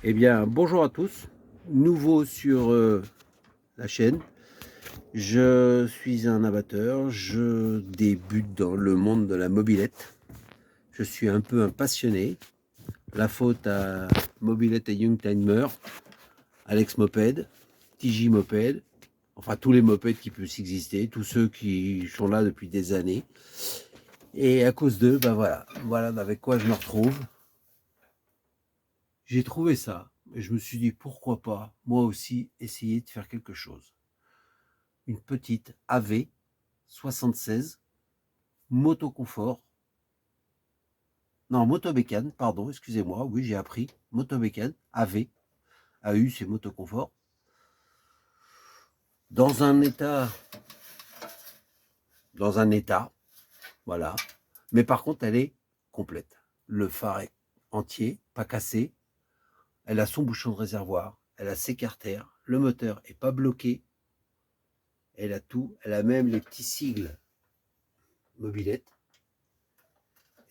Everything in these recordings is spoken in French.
Eh bien, bonjour à tous, nouveau sur la chaîne. Je suis un amateur, je débute dans le monde de la mobilette. Je suis un peu un passionné. La faute à Mobilette et Youngtimer, Alex Moped, TJ Moped, enfin tous les mopeds qui puissent exister, tous ceux qui sont là depuis des années. Et à cause d'eux, ben voilà avec quoi je me retrouve. J'ai trouvé ça et je me suis dit pourquoi pas moi aussi essayer de faire quelque chose. Une petite AV 76 motoconfort, non motobécane, pardon, excusez-moi, oui j'ai appris, motobécane, AV, AU c'est motoconfort, dans un état, voilà, mais par contre elle est complète. Le phare est entier, pas cassé, elle a son bouchon de réservoir, elle a ses carters, le moteur est pas bloqué, elle a tout, elle a même les petits sigles mobilette,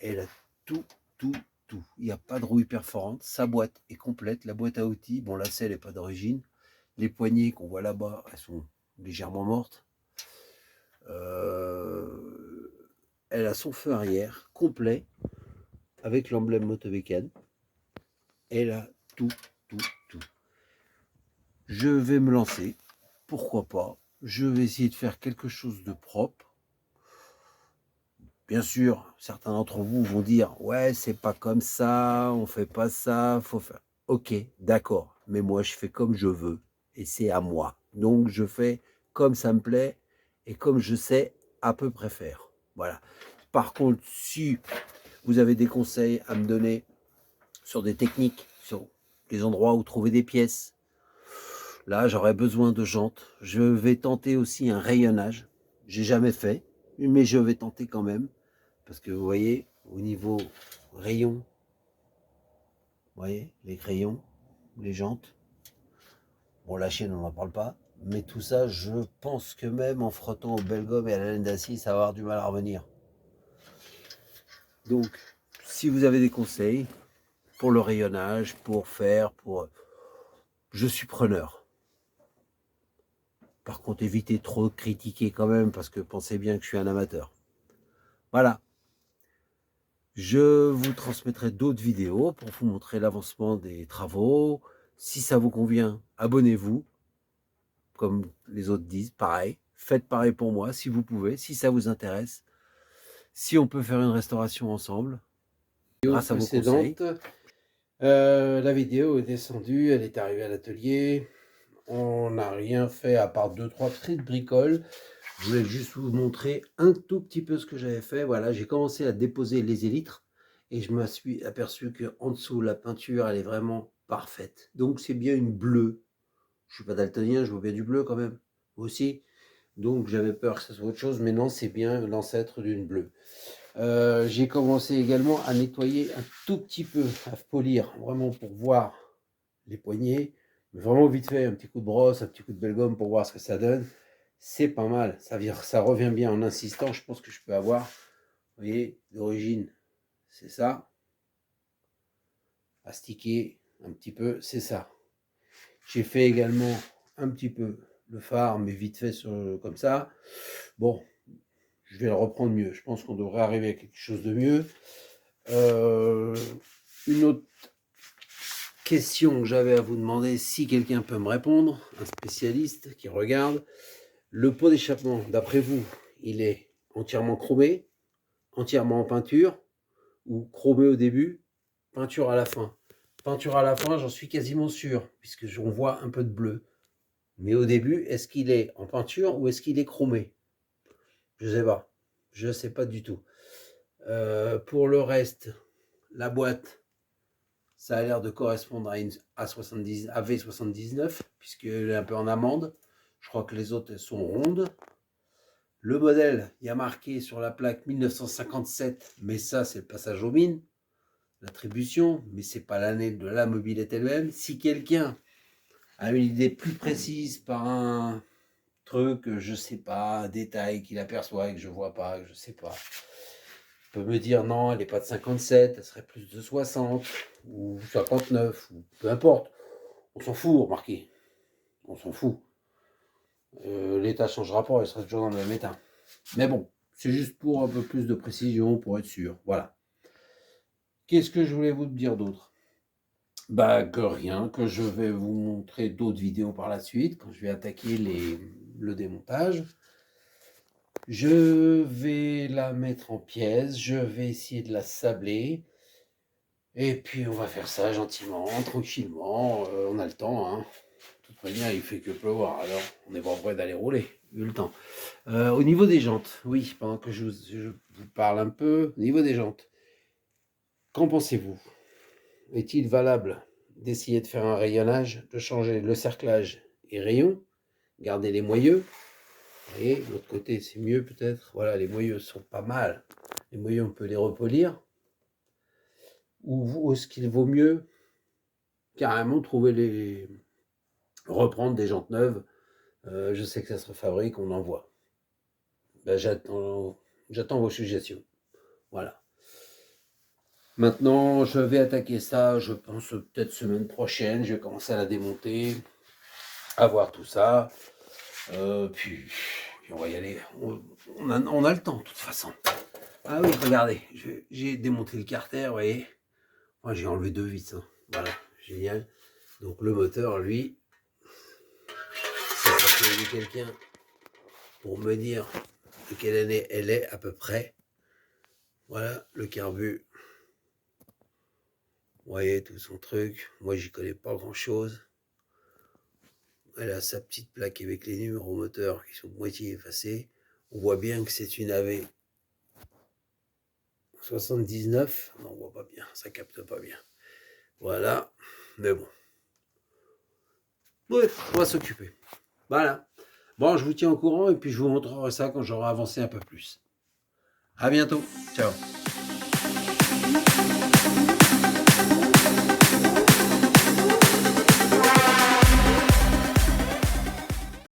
elle a tout, tout, tout. Il n'y a pas de rouille perforante. Sa boîte est complète. La boîte à outils, bon, la selle n'est pas d'origine. Les poignées qu'on voit là-bas, elles sont légèrement mortes. Elle a son feu arrière complet avec l'emblème Motobécane. Elle a tout, tout, tout. Je vais me lancer. Pourquoi pas? Je vais essayer de faire quelque chose de propre. Bien sûr, certains d'entre vous vont dire ouais, c'est pas comme ça, on fait pas ça, faut faire. Ok, d'accord, mais moi je fais comme je veux et c'est à moi. Donc je fais comme ça me plaît et comme je sais à peu près faire. Voilà. Par contre, si vous avez des conseils à me donner sur des techniques, sur les endroits où trouver des pièces, là j'aurais besoin de jantes. Je vais tenter aussi un rayonnage. J'ai jamais fait, mais je vais tenter quand même. Parce que vous voyez, au niveau rayon, vous voyez, les crayons, les jantes, bon la chaîne on n'en parle pas, mais tout ça, je pense que même en frottant au bel gomme et à la laine d'acier, ça va avoir du mal à revenir. Donc, si vous avez des conseils pour le rayonnage, je suis preneur. Par contre, évitez trop de critiquer quand même, parce que pensez bien que je suis un amateur. Voilà. Je vous transmettrai d'autres vidéos pour vous montrer l'avancement des travaux. Si ça vous convient, abonnez-vous. Comme les autres disent, pareil. Faites pareil pour moi si vous pouvez, si ça vous intéresse. Si on peut faire une restauration ensemble, grâce à vos conseils. La vidéo est descendue, elle est arrivée à l'atelier. On n'a rien fait à part 2-3 petites bricoles. Je voulais juste vous montrer un tout petit peu ce que j'avais fait. Voilà, j'ai commencé à déposer les élytres et je me suis aperçu qu'en dessous, la peinture, elle est vraiment parfaite. Donc c'est bien une bleue. Je suis pas daltonien, je vois bien du bleu quand même. Vous aussi. Donc j'avais peur que ce soit autre chose, mais non, c'est bien l'ancêtre d'une bleue. J'ai commencé également à nettoyer un tout petit peu, à polir, vraiment pour voir les poignées. Mais vraiment vite fait, un petit coup de brosse, un petit coup de belle gomme pour voir ce que ça donne. C'est pas mal, ça revient bien en insistant. Je pense que je peux avoir, vous voyez, d'origine, c'est ça. Astiquer un petit peu, c'est ça. J'ai fait également un petit peu le phare, mais vite fait comme ça. Bon, je vais le reprendre mieux. Je pense qu'on devrait arriver à quelque chose de mieux. Une autre question que j'avais à vous demander, si quelqu'un peut me répondre, un spécialiste qui regarde, le pot d'échappement, d'après vous, il est entièrement chromé, entièrement en peinture, ou chromé au début, peinture à la fin? Peinture à la fin, j'en suis quasiment sûr, puisque on voit un peu de bleu. Mais au début, est-ce qu'il est en peinture ou est-ce qu'il est chromé? Je ne sais pas. Je ne sais pas du tout. Pour le reste, la boîte, ça a l'air de correspondre à une AV79, puisqu'elle est un peu en amande. Je crois que les autres, elles sont rondes. Le modèle, il y a marqué sur la plaque 1957, mais ça, c'est le passage aux mines, l'attribution, mais c'est pas l'année de la mobilette elle-même. Si quelqu'un a une idée plus précise par un truc, je sais pas, un détail qu'il aperçoit et que je vois pas, je sais pas, peut me dire non, elle n'est pas de 57, elle serait plus de 60 ou 59, ou peu importe. On s'en fout, remarquez. On s'en fout. L'état ne changera pas, elle sera toujours dans le même état. Mais bon, c'est juste pour un peu plus de précision, pour être sûr. Voilà. Qu'est-ce que je voulais vous dire d'autre? Bah que rien, que je vais vous montrer d'autres vidéos par la suite, quand je vais attaquer le démontage. Je vais la mettre en pièces, je vais essayer de la sabler. Et puis on va faire ça gentiment, tranquillement, on a le temps. Hein. De toute manière, il fait que pleuvoir, alors on est pas prêt d'aller rouler, vu le temps. Au niveau des jantes, oui, pendant que je vous parle un peu, au niveau des jantes, qu'en pensez-vous? Est-il valable d'essayer de faire un rayonnage, de changer le cerclage et rayon, garder les moyeux? Et de l'autre côté, c'est mieux peut-être. Voilà, les moyeux sont pas mal. Les moyeux, on peut les repolir. Ou est-ce qu'il vaut mieux carrément reprendre des jantes neuves? Je sais que ça se refabrique, on en voit. Ben, j'attends vos suggestions. Voilà. Maintenant, je vais attaquer ça, je pense peut-être semaine prochaine. Je vais commencer à la démonter, à voir tout ça. Puis on va y aller. On a le temps, de toute façon. Ah oui, regardez, j'ai démonté le carter, vous voyez. Moi, j'ai enlevé 2 vis. Hein. Voilà, génial. Donc le moteur, lui, c'est qu'il y a quelqu'un pour me dire de quelle année elle est à peu près. Voilà, le carbu. Vous voyez, tout son truc. Moi, j'y connais pas grand-chose. Elle a sa petite plaque avec les numéros moteurs qui sont moitié effacés. On voit bien que c'est une AV 79. Non, on voit pas bien, ça capte pas bien. Voilà, mais bon. Bref, on va s'occuper. Voilà. Bon, je vous tiens au courant et puis je vous montrerai ça quand j'aurai avancé un peu plus. À bientôt. Ciao.